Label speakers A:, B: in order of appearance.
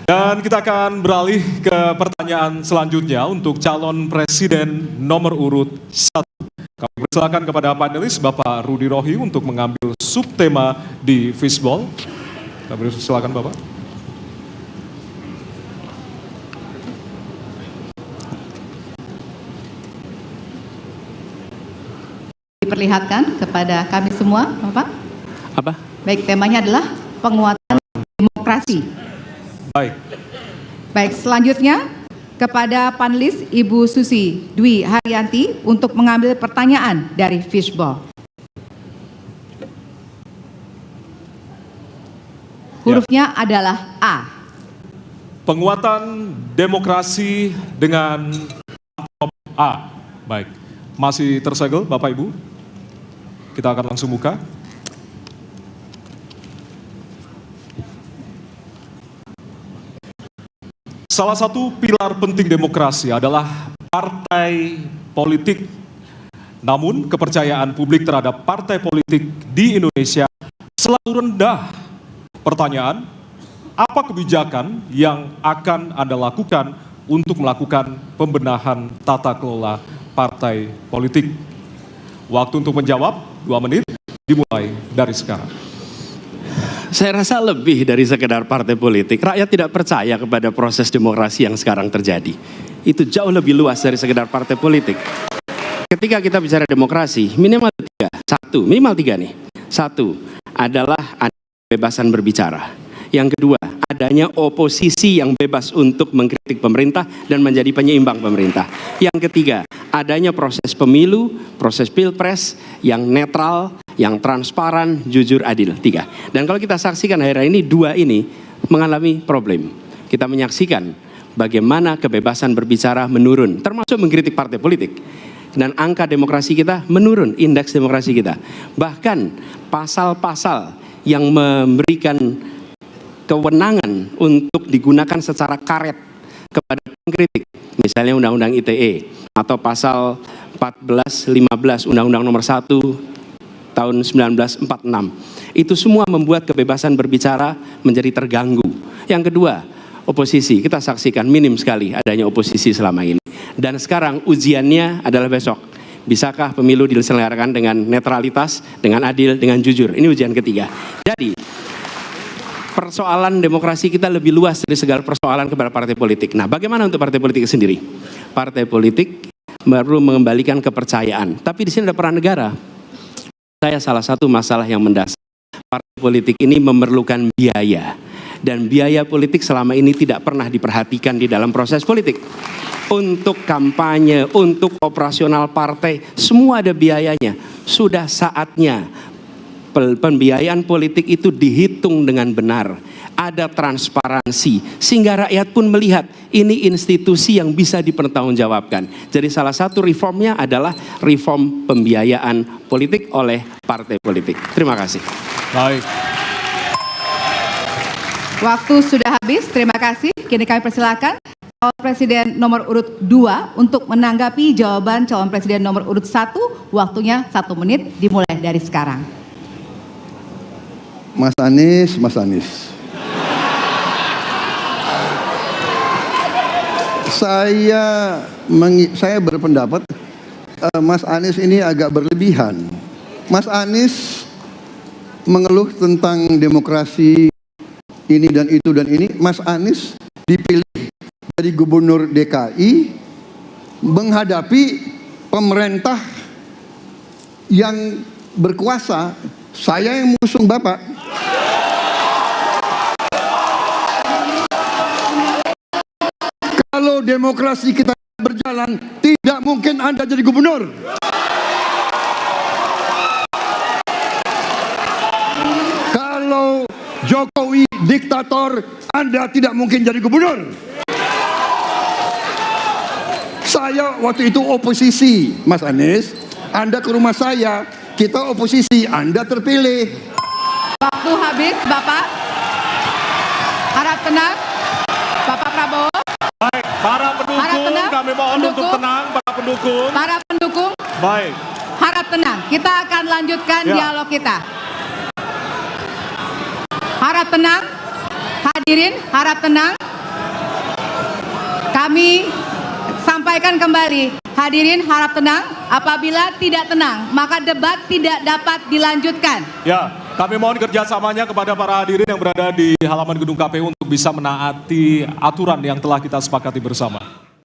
A: Dan kita akan beralih ke pertanyaan selanjutnya untuk calon presiden nomor urut 1. Kami persilakan kepada panelis Bapak Rudy Rohi untuk mengambil subtema di fishball. Kami persilakan Bapak.
B: Diperlihatkan kepada kami semua, Bapak.
C: Apa?
B: Baik, temanya adalah penguatan demokrasi. Baik, selanjutnya kepada panelis Ibu Susi Dwi Haryanti untuk mengambil pertanyaan dari fishball. Hurufnya adalah A.
A: Penguatan demokrasi dengan amplop A. Baik, masih tersegel Bapak Ibu? Kita akan langsung buka. Salah satu pilar penting demokrasi adalah partai politik. Namun kepercayaan publik terhadap partai politik di Indonesia selalu rendah. Pertanyaan, apa kebijakan yang akan Anda lakukan untuk melakukan pembenahan tata kelola partai politik? Waktu untuk menjawab 2 menit dimulai dari sekarang.
C: Saya rasa lebih dari sekedar partai politik. Rakyat tidak percaya kepada proses demokrasi yang sekarang terjadi. Itu jauh lebih luas dari sekedar partai politik. Ketika kita bicara demokrasi, minimal 3. Minimal 3 nih. 1 adalah kebebasan berbicara. Yang kedua, adanya oposisi yang bebas untuk mengkritik pemerintah dan menjadi penyeimbang pemerintah. Yang ketiga, adanya proses pemilu, proses pilpres yang netral, yang transparan, jujur, adil. 3. Dan kalau kita saksikan akhir-akhir ini, 2 ini mengalami problem. Kita menyaksikan bagaimana kebebasan berbicara menurun, termasuk mengkritik partai politik. Dan angka demokrasi kita menurun, indeks demokrasi kita. Bahkan pasal-pasal yang memberikan kewenangan untuk digunakan secara karet kepada pengkritik, misalnya Undang-Undang ITE atau pasal 14-15 Undang-Undang nomor 1 tahun 1946, itu semua membuat kebebasan berbicara menjadi terganggu. Yang kedua, oposisi, kita saksikan minim sekali adanya oposisi selama ini. Dan sekarang ujiannya adalah besok. Bisakah pemilu diselenggarakan dengan netralitas, dengan adil, dengan jujur? Ini ujian ketiga. Jadi persoalan demokrasi kita lebih luas dari segala persoalan kepada partai politik. Nah, bagaimana untuk partai politik sendiri? Partai politik baru mengembalikan kepercayaan. Tapi di sini ada peran negara. Saya salah satu masalah yang mendasar. Partai politik ini memerlukan biaya. Dan biaya politik selama ini tidak pernah diperhatikan di dalam proses politik. Untuk kampanye, untuk operasional partai, semua ada biayanya. Sudah saatnya pembiayaan politik itu dihitung dengan benar, ada transparansi, sehingga rakyat pun melihat ini institusi yang bisa dipertanggungjawabkan. Jadi salah satu reformnya adalah reform pembiayaan politik oleh partai politik. Terima kasih.
A: Baik.
B: Waktu sudah habis, terima kasih. Kini kami persilakan calon presiden nomor urut 2 untuk menanggapi jawaban calon presiden nomor urut 1. Waktunya 1 menit dimulai dari sekarang.
D: Mas Anies. Saya berpendapat Mas Anies ini agak berlebihan. Mas Anies mengeluh tentang demokrasi ini dan itu dan ini. Mas Anies dipilih dari gubernur DKI menghadapi pemerintah yang berkuasa. Saya yang mengusung Bapak. Kalau demokrasi kita berjalan, tidak mungkin Anda jadi gubernur. Kalau Jokowi diktator, Anda tidak mungkin jadi gubernur. Saya waktu itu oposisi, Mas Anies. Anda ke rumah saya, kita oposisi, Anda terpilih.
B: Waktu habis, Bapak. Harap tenang, Bapak Prabowo.
A: Baik, para pendukung, kami mohon untuk tenang, para pendukung.
B: Para pendukung.
A: Baik.
B: Harap tenang, kita akan lanjutkan dialog kita. Harap tenang, hadirin, harap tenang. Kami sampaikan kembali, hadirin harap tenang. Apabila tidak tenang, maka debat tidak dapat dilanjutkan.
A: Ya, kami mohon kerjasamanya kepada para hadirin yang berada di halaman gedung KPU untuk bisa menaati aturan yang telah kita sepakati bersama.